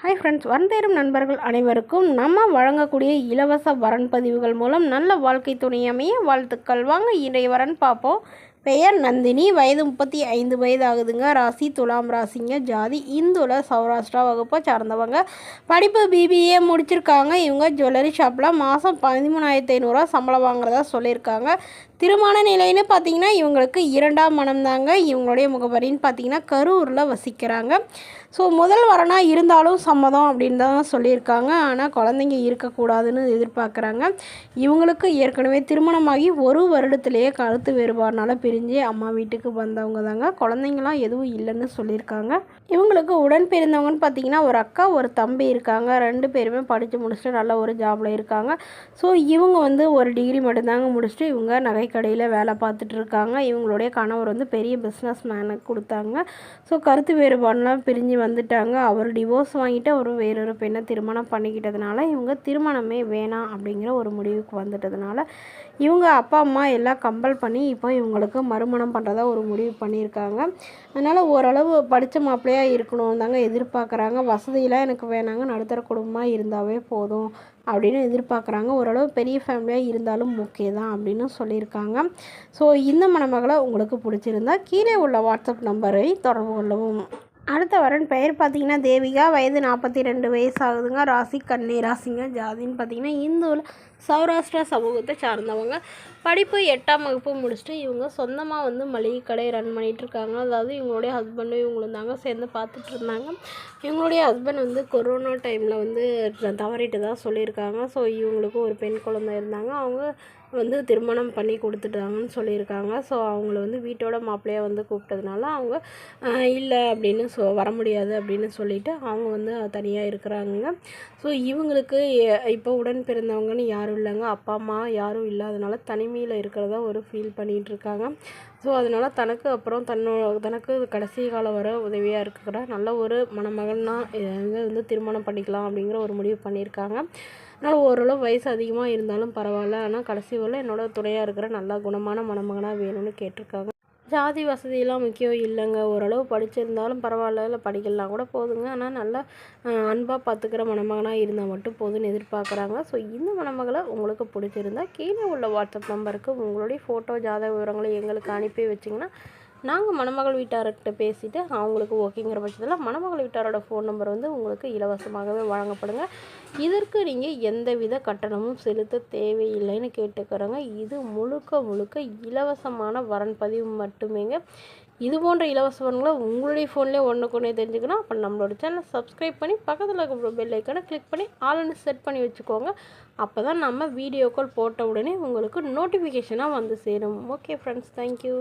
Hi friends, வரந்தேறும் நண்பர்கள் அனைவருக்கும் நம்ம வழங்கக்கூடிய இலவச வரன் பதிவுகள் மூலம் நல்ல வாழ்க்கை துணை அமைய வாழ்த்துக்கள். வாங்க இன்றைய வரன் பார்ப்போம். பெயர் நந்தினி, வயது 35 வயது ஆகுதுங்க. ராசி துலாம் ராசிங்க. ஜாதி இந்துல சௌராஷ்டிரா வகுப்பை சார்ந்தவங்க. படிப்பு பிபிஏ முடிச்சிருக்காங்க. இவங்க ஜுவல்லரி ஷாப்பில் மாதம் 13,500 சம்பளம் வாங்குறதா சொல்லியிருக்காங்க. திருமண நிலைன்னு பார்த்தீங்கன்னா இவங்களுக்கு 2ஆம் மனம் தாங்க. இவங்களுடைய முகவரின்னு பார்த்தீங்கன்னா கரூரில் வசிக்கிறாங்க. ஸோ முதல் வரனாக இருந்தாலும் சம்மதம் அப்படின்னு தான் சொல்லியிருக்காங்க. ஆனால் குழந்தைங்க இருக்கக்கூடாதுன்னு எதிர்பார்க்குறாங்க. இவங்களுக்கு ஏற்கனவே திருமணமாகி 1 வருடத்திலேயே கருத்து வேறுபாடுனால பிரிஞ்சு அம்மா வீட்டுக்கு வந்தவங்க தாங்க. குழந்தைங்களாம் எதுவும் இல்லைன்னு சொல்லியிருக்காங்க. இவங்களுக்கு உடன் பிறந்தவங்கன்னு பார்த்தீங்கன்னா ஒரு அக்கா ஒரு தம்பி இருக்காங்க. 2 பேருமே படித்து முடிச்சுட்டு நல்ல ஒரு ஜாபில் இருக்காங்க. ஸோ இவங்க ஒரு டிகிரி மட்டும்தாங்க முடிச்சுட்டு இவங்க நகைக்கடையில் வேலை பார்த்துட்டு இருக்காங்க. இவங்களுடைய கணவர் பெரிய பிஸ்னஸ் மேனுக்கு கொடுத்தாங்க. ஸோ கருத்து வேறுபாடுலாம் பிரிஞ்சு வந்துட்டாங்க. அவர் டிவோர்ஸ் வாங்கிட்டு அவர் வேறொரு பெண்ணை திருமணம் பண்ணிக்கிட்டதுனால இவங்க திருமணமே வேணாம் அப்படிங்கிற ஒரு முடிவுக்கு வந்துட்டதுனால இவங்க அப்பா அம்மா எல்லாம் கம்பல் பண்ணி இப்போ இவங்களுக்கு மறுமணம் பண்ணுறதா ஒரு முடிவு பண்ணியிருக்காங்க. அதனால் ஓரளவு படித்த மாப்பிள்ளையாக இருக்கணும் தாங்க எதிர்பார்க்குறாங்க. வசதியெலாம் எனக்கு வேணாங்க, நடுத்தர குடும்பமாக இருந்தாவே போதும் அப்படின்னு எதிர்பார்க்குறாங்க. ஓரளவு பெரிய ஃபேமிலியாக இருந்தாலும் ஓகே தான் அப்படின்னு சொல்லியிருக்காங்க. ஸோ இந்த மணமகளை உங்களுக்கு பிடிச்சிருந்தா கீழே உள்ள வாட்ஸ்அப் நம்பரை தொடர்பு கொள்ளவும். அடுத்த வரன் பெயர் பார்த்தீங்கன்னா தேவிகா, வயது 42 வயசு ஆகுதுங்க. ராசி கன்னி ராசிங்க. ஜாதின்னு பார்த்தீங்கன்னா இந்துவில் சௌராஷ்டிரா சமூகத்தை சார்ந்தவங்க. படிப்பு 8ஆம் வகுப்பு முடிச்சுட்டு இவங்க சொந்தமாக மளிகை கடை ரன் பண்ணிகிட்ருக்காங்க. அதாவது இவங்களுடைய ஹஸ்பண்டும் இவங்களும் தாங்க சேர்ந்து பார்த்துட்டு இருந்தாங்க. இவங்களுடைய ஹஸ்பண்ட் கொரோனா டைமில் தவறிட்டு தான் சொல்லியிருக்காங்க. ஸோ இவங்களுக்கு ஒரு பெண் குழந்தை இருந்தாங்க. அவங்க திருமணம் பண்ணி கொடுத்துட்டாங்கன்னு சொல்லியிருக்காங்க. ஸோ அவங்கள வீட்டோட மாப்பிள்ளையாக கூப்பிட்டதுனால அவங்க இல்லை அப்படின்னு வர முடியாது அப்படின்னு சொல்லிவிட்டு அவங்க தனியாக இருக்கிறாங்க. ஸோ இவங்களுக்கு இப்போ உடன் பிறந்தவங்கன்னு யாரும் இல்லைங்க. அப்பா அம்மா யாரும் இல்லாதனால தனிமையில் இருக்கிறதா ஒரு ஃபீல் பண்ணிகிட்ருக்காங்க. ஸோ அதனால் தனக்கு கடைசி காலம் வர உதவியாக இருக்கிற நல்ல ஒரு மணமகன்னா திருமணம் பண்ணிக்கலாம் அப்படிங்கிற ஒரு முடிவு பண்ணியிருக்காங்க. அதனால் ஓரளவு வயசு அதிகமாக இருந்தாலும் பரவாயில்ல, ஆனால் கடைசி வரல என்னோட துணையாக இருக்கிற நல்ல குணமான மணமகனாக வேணும்னு கேட்டிருக்காங்க. ஜாதி வசதியெல்லாம் முக்கியம் இல்லைங்க. ஓரளவு படிச்சிருந்தாலும் பரவாயில்ல, இல்லை படிக்கலாம் கூட போதுங்க. ஆனால் நல்லா அன்பாக பார்த்துக்கிற மணமகனாக இருந்தால் மட்டும் போதும்னு எதிர்பார்க்குறாங்க. ஸோ இந்த மணமகளை உங்களுக்கு பிடிச்சிருந்தா கீழே உள்ள வாட்ஸ்அப் நம்பருக்கு உங்களுடைய ஃபோட்டோ ஜாதக விவரங்களை எங்களுக்கு அனுப்பி வச்சிங்கன்னா நாங்கள் மணமகள் வீட்டார்கிட்ட பேசிவிட்டு அவங்களுக்கு ஓகேங்கிற பட்சத்தில் மணமகள் வீட்டாரோட ஃபோன் நம்பர் உங்களுக்கு இலவசமாகவே வழங்கப்படுங்க. இதற்கு நீங்கள் எந்தவித கட்டணமும் செலுத்த தேவையில்லைன்னு கேட்டுக்கிறோங்க. இது முழுக்க இலவசமான வரன் பதிவு மட்டுமேங்க. இது போன்ற இலவச வரன்களை உங்களுடைய ஃபோன்லேயே ஒன்றுக்கு தெரிஞ்சுக்கணும். அப்போ நம்மளோட சேனலை சப்ஸ்கிரைப் பண்ணி பக்கத்தில் இருக்க பெல் ஐக்கானை கிளிக் பண்ணி ஆல்னு செட் பண்ணி வச்சுக்கோங்க. அப்போ தான் நம்ம வீடியோ கால் போட்ட உடனே உங்களுக்கு நோட்டிஃபிகேஷனாக சேரும். Okay friends, thank you.